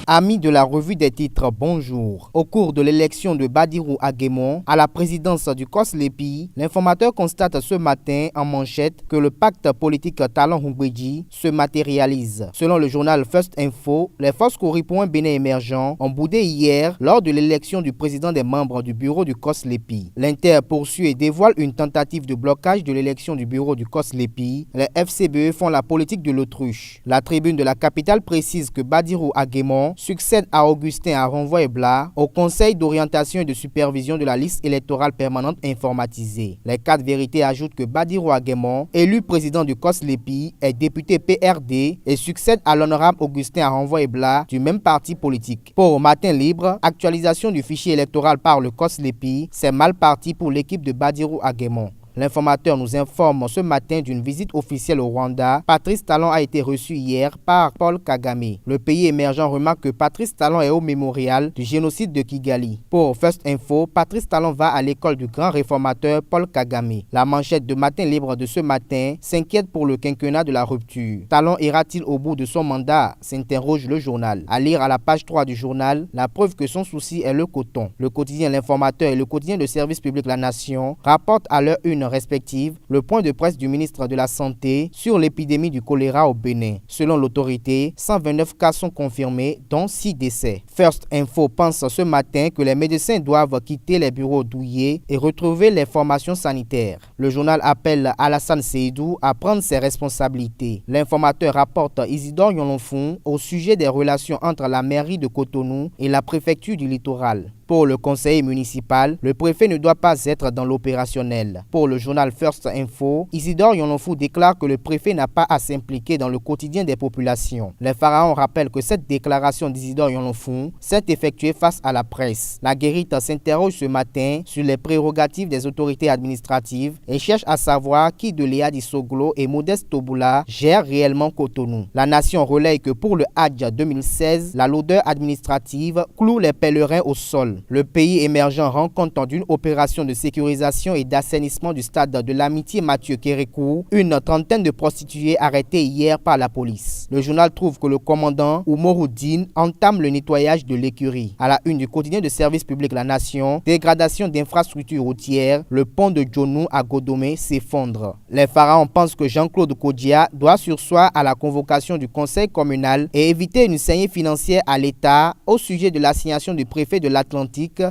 Amis de la revue des titres, bonjour. Au cours de l'élection de Badirou Aguemon à la présidence du COS-LEPI, l'informateur constate ce matin en manchette que le pacte politique Talon Humbedji se matérialise. Selon le journal First Info, les forces Kouripouen Bénin émergents ont boudé hier lors de l'élection du président des membres du bureau du COS-LEPI. L'Inter poursuit et dévoile une tentative de blocage de l'élection du bureau du COS-LEPI. Les FCBE font la politique de l'autruche. La tribune de la capitale précise que Badirou Aguemon succède à Augustin Aronvoy-Blas au Conseil d'orientation et de supervision de la liste électorale permanente informatisée. Les 4 vérités ajoutent que Badirou Aguemon, élu président du COS-LEPI, est député PRD et succède à l'honorable Augustin Aronvoy-Blas du même parti politique. Pour Matin Libre, actualisation du fichier électoral par le COS-LEPI, c'est mal parti pour l'équipe de Badirou Aguemon. L'informateur nous informe ce matin d'une visite officielle au Rwanda. Patrice Talon a été reçu hier par Paul Kagame. Le pays émergent remarque que Patrice Talon est au mémorial du génocide de Kigali. Pour First Info, Patrice Talon va à l'école du grand réformateur Paul Kagame. La manchette de Matin Libre de ce matin s'inquiète pour le quinquennat de la rupture. Talon ira-t-il au bout de son mandat, s'interroge le journal. À lire à la page 3 du journal, la preuve que son souci est le coton. Le quotidien L'Informateur et le quotidien de service public La Nation rapportent à leur une respective le point de presse du ministre de la Santé sur l'épidémie du choléra au Bénin. Selon l'autorité, 129 cas sont confirmés, dont 6 décès. First Info pense ce matin que les médecins doivent quitter les bureaux douillés et retrouver les formations sanitaires. Le journal appelle Alassane Seydou à prendre ses responsabilités. L'informateur rapporte Isidore Yonlonfou au sujet des relations entre la mairie de Cotonou et la préfecture du littoral. Pour le conseiller municipal, le préfet ne doit pas être dans l'opérationnel. Pour le journal First Info, Isidore Yonlonfou déclare que le préfet n'a pas à s'impliquer dans le quotidien des populations. Les pharaons rappellent que cette déclaration d'Isidore Yonlonfou s'est effectuée face à la presse. La Guérite s'interroge ce matin sur les prérogatives des autorités administratives et cherche à savoir qui de Léa Dissoglo et Modeste Toboula gère réellement Cotonou. La Nation relaye que pour le Hadj 2016, la lourdeur administrative cloue les pèlerins au sol. Le pays émergent rend compte d'une opération de sécurisation et d'assainissement du stade de l'Amitié Mathieu Kérékou, une trentaine de prostituées arrêtées hier par la police. Le journal trouve que le commandant Oumouroudine entame le nettoyage de l'écurie. À la une du quotidien de service public La Nation, dégradation d'infrastructures routières, le pont de Djonou à Godomé s'effondre. Les pharaons pensent que Jean-Claude Kodia doit surseoir à la convocation du conseil communal et éviter une saignée financière à l'État au sujet de l'assignation du préfet de l'Atlantique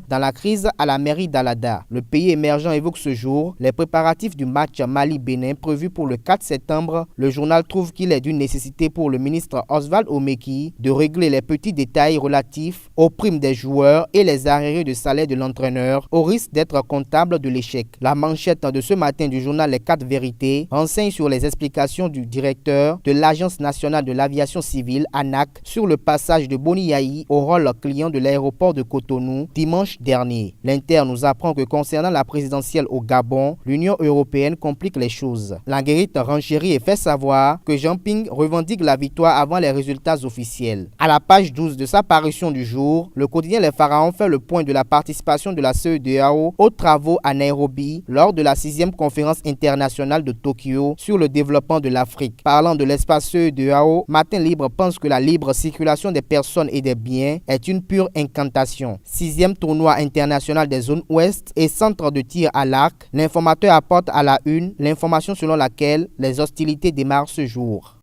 dans la crise à la mairie d'Alada. Le pays émergent évoque ce jour les préparatifs du match Mali-Bénin prévu pour le 4 septembre. Le journal trouve qu'il est d'une nécessité pour le ministre Oswald Omeki de régler les petits détails relatifs aux primes des joueurs et les arriérés de salaire de l'entraîneur au risque d'être comptable de l'échec. La manchette de ce matin du journal Les 4 vérités renseigne sur les explications du directeur de l'Agence nationale de l'aviation civile ANAC sur le passage de Boniaï au rôle client de l'aéroport de Cotonou dimanche dernier. L'Inter nous apprend que concernant la présidentielle au Gabon, l'Union européenne complique les choses. La Guérite renchérit et fait savoir que Jean Ping revendique la victoire avant les résultats officiels. À la page 12 de sa parution du jour, le quotidien Les Pharaons fait le point de la participation de la CEDEAO aux travaux à Nairobi lors de la 6e conférence internationale de Tokyo sur le développement de l'Afrique. Parlant de l'espace CEDEAO, Matin Libre pense que la libre circulation des personnes et des biens est une pure incantation. 6e tournoi international des zones ouest et centre de tir à l'arc, l'informateur apporte à la une l'information selon laquelle les hostilités démarrent ce jour.